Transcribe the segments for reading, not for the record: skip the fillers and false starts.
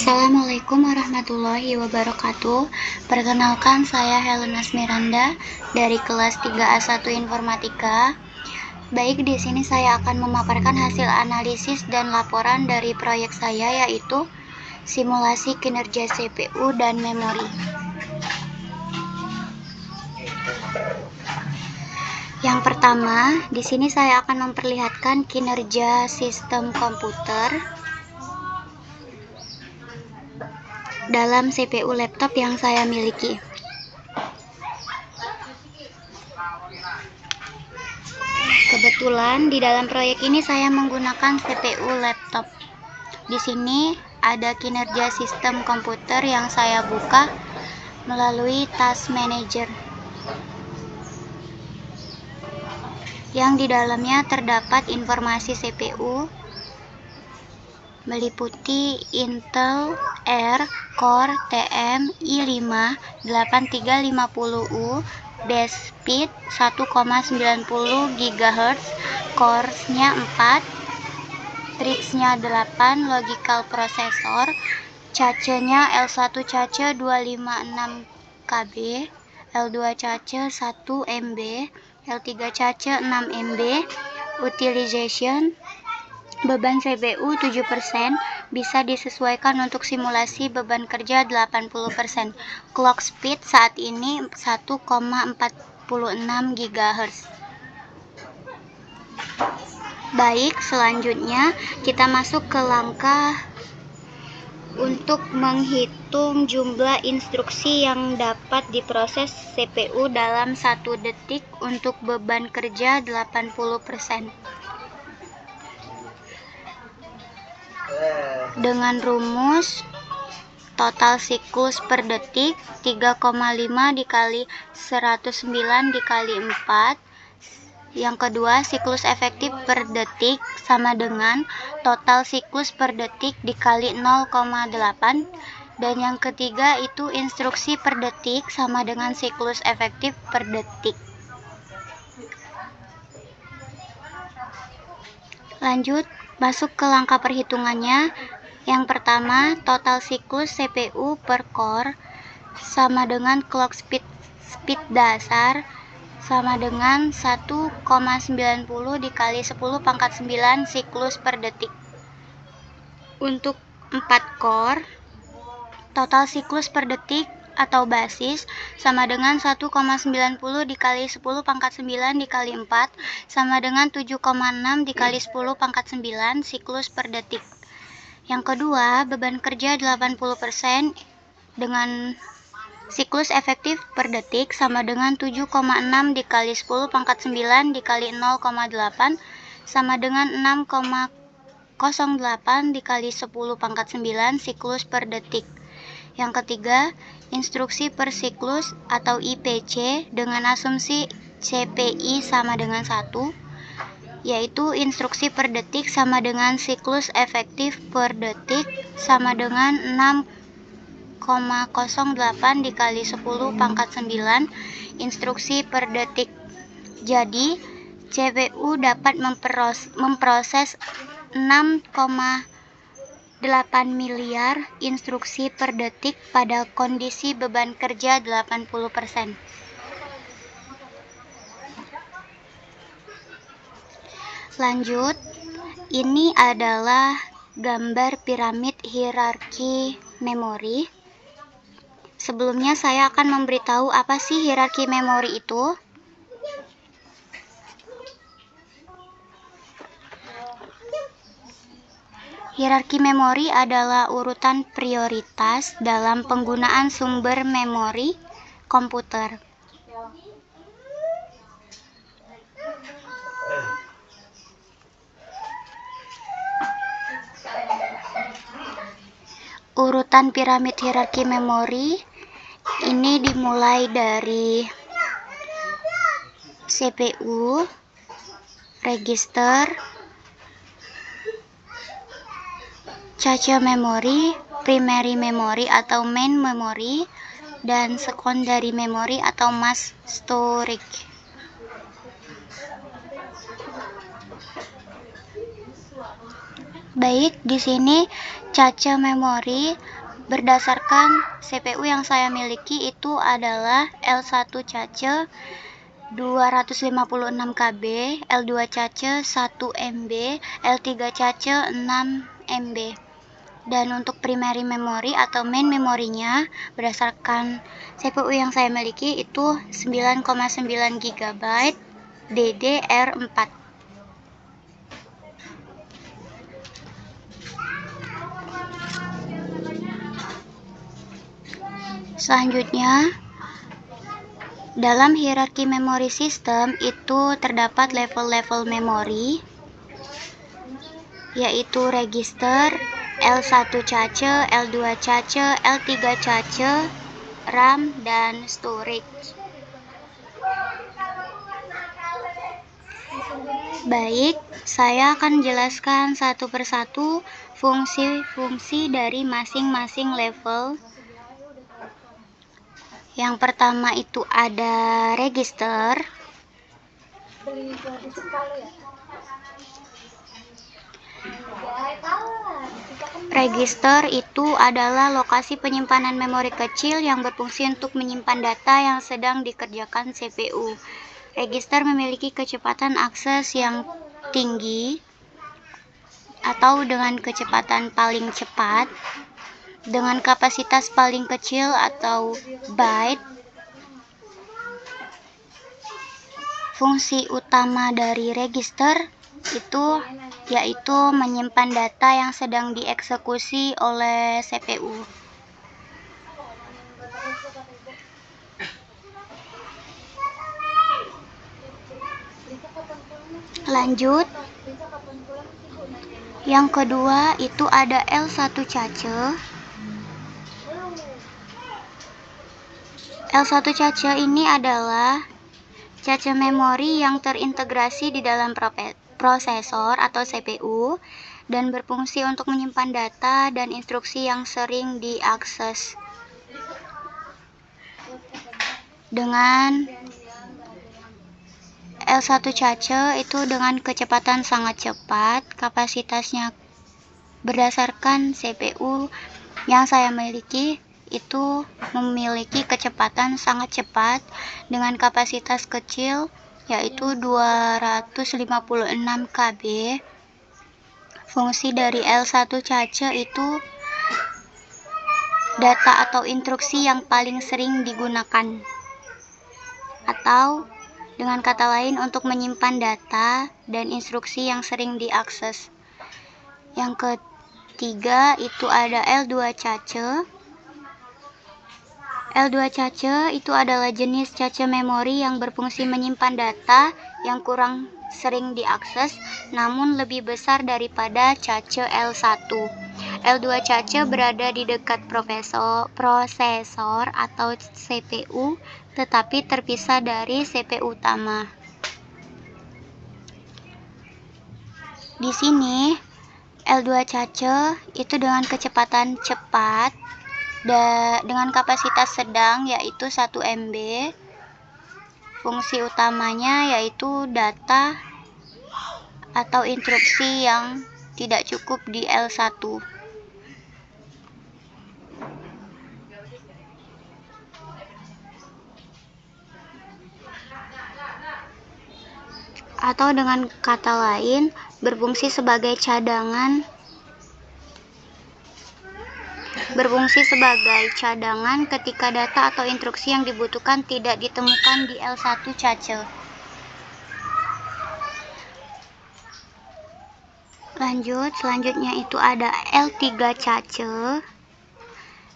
Assalamualaikum warahmatullahi wabarakatuh. Perkenalkan, saya Helena Miranda dari kelas 3A1 Informatika. Baik, di sini saya akan memaparkan hasil analisis dan laporan dari proyek saya, yaitu simulasi kinerja CPU dan memori. Yang pertama, di sini saya akan memperlihatkan kinerja sistem komputer dalam CPU laptop yang saya miliki. Kebetulan di dalam proyek ini saya menggunakan CPU laptop. Di sini ada kinerja sistem komputer yang saya buka melalui Task Manager, yang di dalamnya terdapat informasi CPU meliputi Intel R Core TM i5 8350U, base speed 1,90 GHz, core-nya 4, threads-nya 8, logical processor, cache-nya L1 cache 256 KB, L2 cache 1 MB, L3 cache 6 MB, utilization beban CPU 7%, bisa disesuaikan untuk simulasi beban kerja 80%. Clock speed saat ini 1,46 GHz. Baik, selanjutnya kita masuk ke langkah untuk menghitung jumlah instruksi yang dapat diproses CPU dalam 1 detik untuk beban kerja 80%. Dengan rumus total siklus per detik 3,5 dikali 109 dikali 4. Yang kedua, siklus efektif per detik sama dengan total siklus per detik dikali 0,8. Dan yang ketiga itu instruksi per detik sama dengan siklus efektif per detik. Lanjut, masuk ke langkah perhitungannya. Yang pertama, total siklus CPU per core sama dengan clock speed dasar sama dengan 1,90 dikali 10 pangkat 9 siklus per detik. Untuk 4 core, total siklus per detik atau basis sama dengan 1,90 dikali 10 pangkat 9 dikali 4 sama dengan 7,6 dikali 10 pangkat 9 siklus per detik. Yang kedua, beban kerja 80% dengan siklus efektif per detik sama dengan 7,6 dikali 10 pangkat 9 dikali 0,8 sama dengan 6,08 dikali 10 pangkat 9 siklus per detik. Yang ketiga, instruksi per siklus atau IPC dengan asumsi CPI sama dengan 1, yaitu instruksi per detik sama dengan siklus efektif per detik sama dengan 6,08 dikali 10 pangkat 9 instruksi per detik. Jadi, CPU dapat memproses 6,8 miliar instruksi per detik pada kondisi beban kerja 80%. Lanjut, ini adalah gambar piramid hierarki memori. Sebelumnya saya akan memberitahu apa sih hierarki memori itu. Hierarki memori adalah urutan prioritas dalam penggunaan sumber memori komputer. Urutan piramid hierarki memori ini dimulai dari CPU, register, cache memori, primary memory atau main memory, dan secondary memory atau mass storage. Baik, di sini cache memori berdasarkan CPU yang saya miliki itu adalah L1 cache 256 KB, L2 cache 1 MB, L3 cache 6 MB. Dan untuk primary memory atau main memorinya berdasarkan CPU yang saya miliki itu 9,9 GB DDR4. Selanjutnya, dalam hierarki memori sistem itu terdapat level-level memori, yaitu register, L1 cache, L2 cache, L3 cache, RAM, dan storage. Baik, saya akan jelaskan satu persatu fungsi-fungsi dari masing-masing level. Yang pertama itu ada register. Register itu adalah lokasi penyimpanan memori kecil yang berfungsi untuk menyimpan data yang sedang dikerjakan CPU. Register memiliki kecepatan akses yang tinggi atau dengan kecepatan paling cepat, dengan kapasitas paling kecil atau byte. Fungsi utama dari register itu yaitu menyimpan data yang sedang dieksekusi oleh CPU. Lanjut, yang kedua itu ada L1 cache. L1 cache ini adalah cache memori yang terintegrasi di dalam prosesor atau CPU dan berfungsi untuk menyimpan data dan instruksi yang sering diakses. Dengan L1 cache itu dengan kecepatan sangat cepat, kapasitasnya berdasarkan CPU yang saya miliki itu memiliki kecepatan sangat cepat dengan kapasitas kecil yaitu 256 KB. Fungsi dari L1 cache itu data atau instruksi yang paling sering digunakan, atau dengan kata lain untuk menyimpan data dan instruksi yang sering diakses. Yang ketiga itu ada L2 cache. L2 cache itu adalah jenis cache memori yang berfungsi menyimpan data yang kurang sering diakses namun lebih besar daripada cache L1. L2 cache berada di dekat prosesor atau CPU tetapi terpisah dari CPU utama. Di sini L2 cache itu dengan kecepatan cepat dengan kapasitas sedang yaitu 1 MB. Fungsi utamanya yaitu data atau instruksi yang tidak cukup di L1. Atau dengan kata lain berfungsi sebagai cadangan ketika data atau instruksi yang dibutuhkan tidak ditemukan di L1 cache. Lanjut, selanjutnya itu ada L3 cache.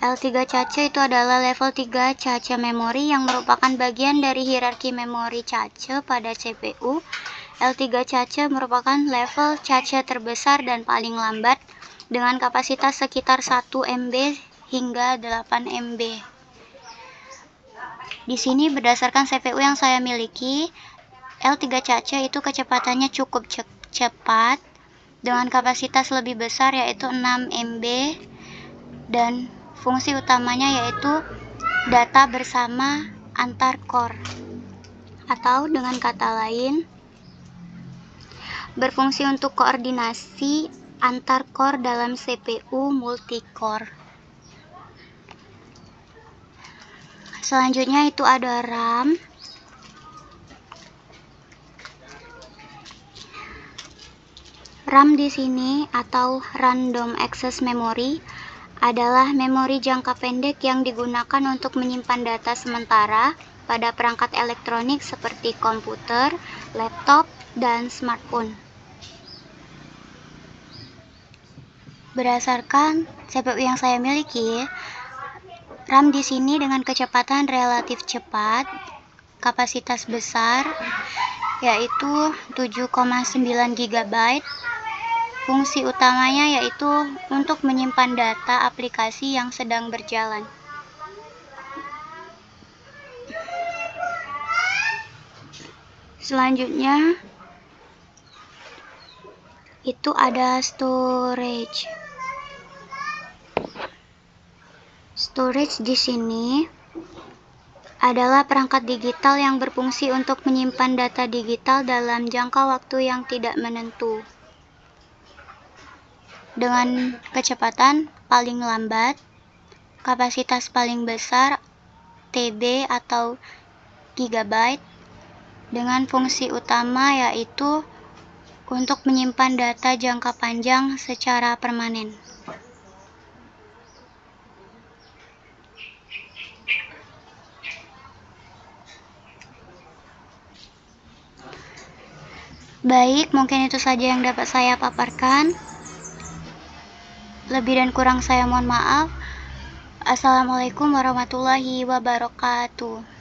L3 cache itu adalah level 3 cache memori yang merupakan bagian dari hierarki memori cache pada CPU. L3 cache merupakan level cache terbesar dan paling lambat dengan kapasitas sekitar 1 MB hingga 8 MB. Di sini berdasarkan CPU yang saya miliki, L3 cache itu kecepatannya cukup cepat dengan kapasitas lebih besar yaitu 6 MB dan fungsi utamanya yaitu data bersama antar core, atau dengan kata lain berfungsi untuk koordinasi antar core dalam CPU multicore. Selanjutnya itu ada RAM. RAM di sini atau Random Access Memory adalah memori jangka pendek yang digunakan untuk menyimpan data sementara pada perangkat elektronik seperti komputer, laptop, dan smartphone. Berdasarkan CPU yang saya miliki, RAM di sini dengan kecepatan relatif cepat, kapasitas besar, yaitu 7,9 GB. Fungsi utamanya yaitu untuk menyimpan data aplikasi yang sedang berjalan. Selanjutnya itu ada storage. Storage di sini adalah perangkat digital yang berfungsi untuk menyimpan data digital dalam jangka waktu yang tidak menentu, dengan kecepatan paling lambat, kapasitas paling besar TB atau gigabyte, dengan fungsi utama yaitu untuk menyimpan data jangka panjang secara permanen. Baik, mungkin itu saja yang dapat saya paparkan. Lebih dan kurang saya mohon maaf. Assalamualaikum warahmatullahi wabarakatuh.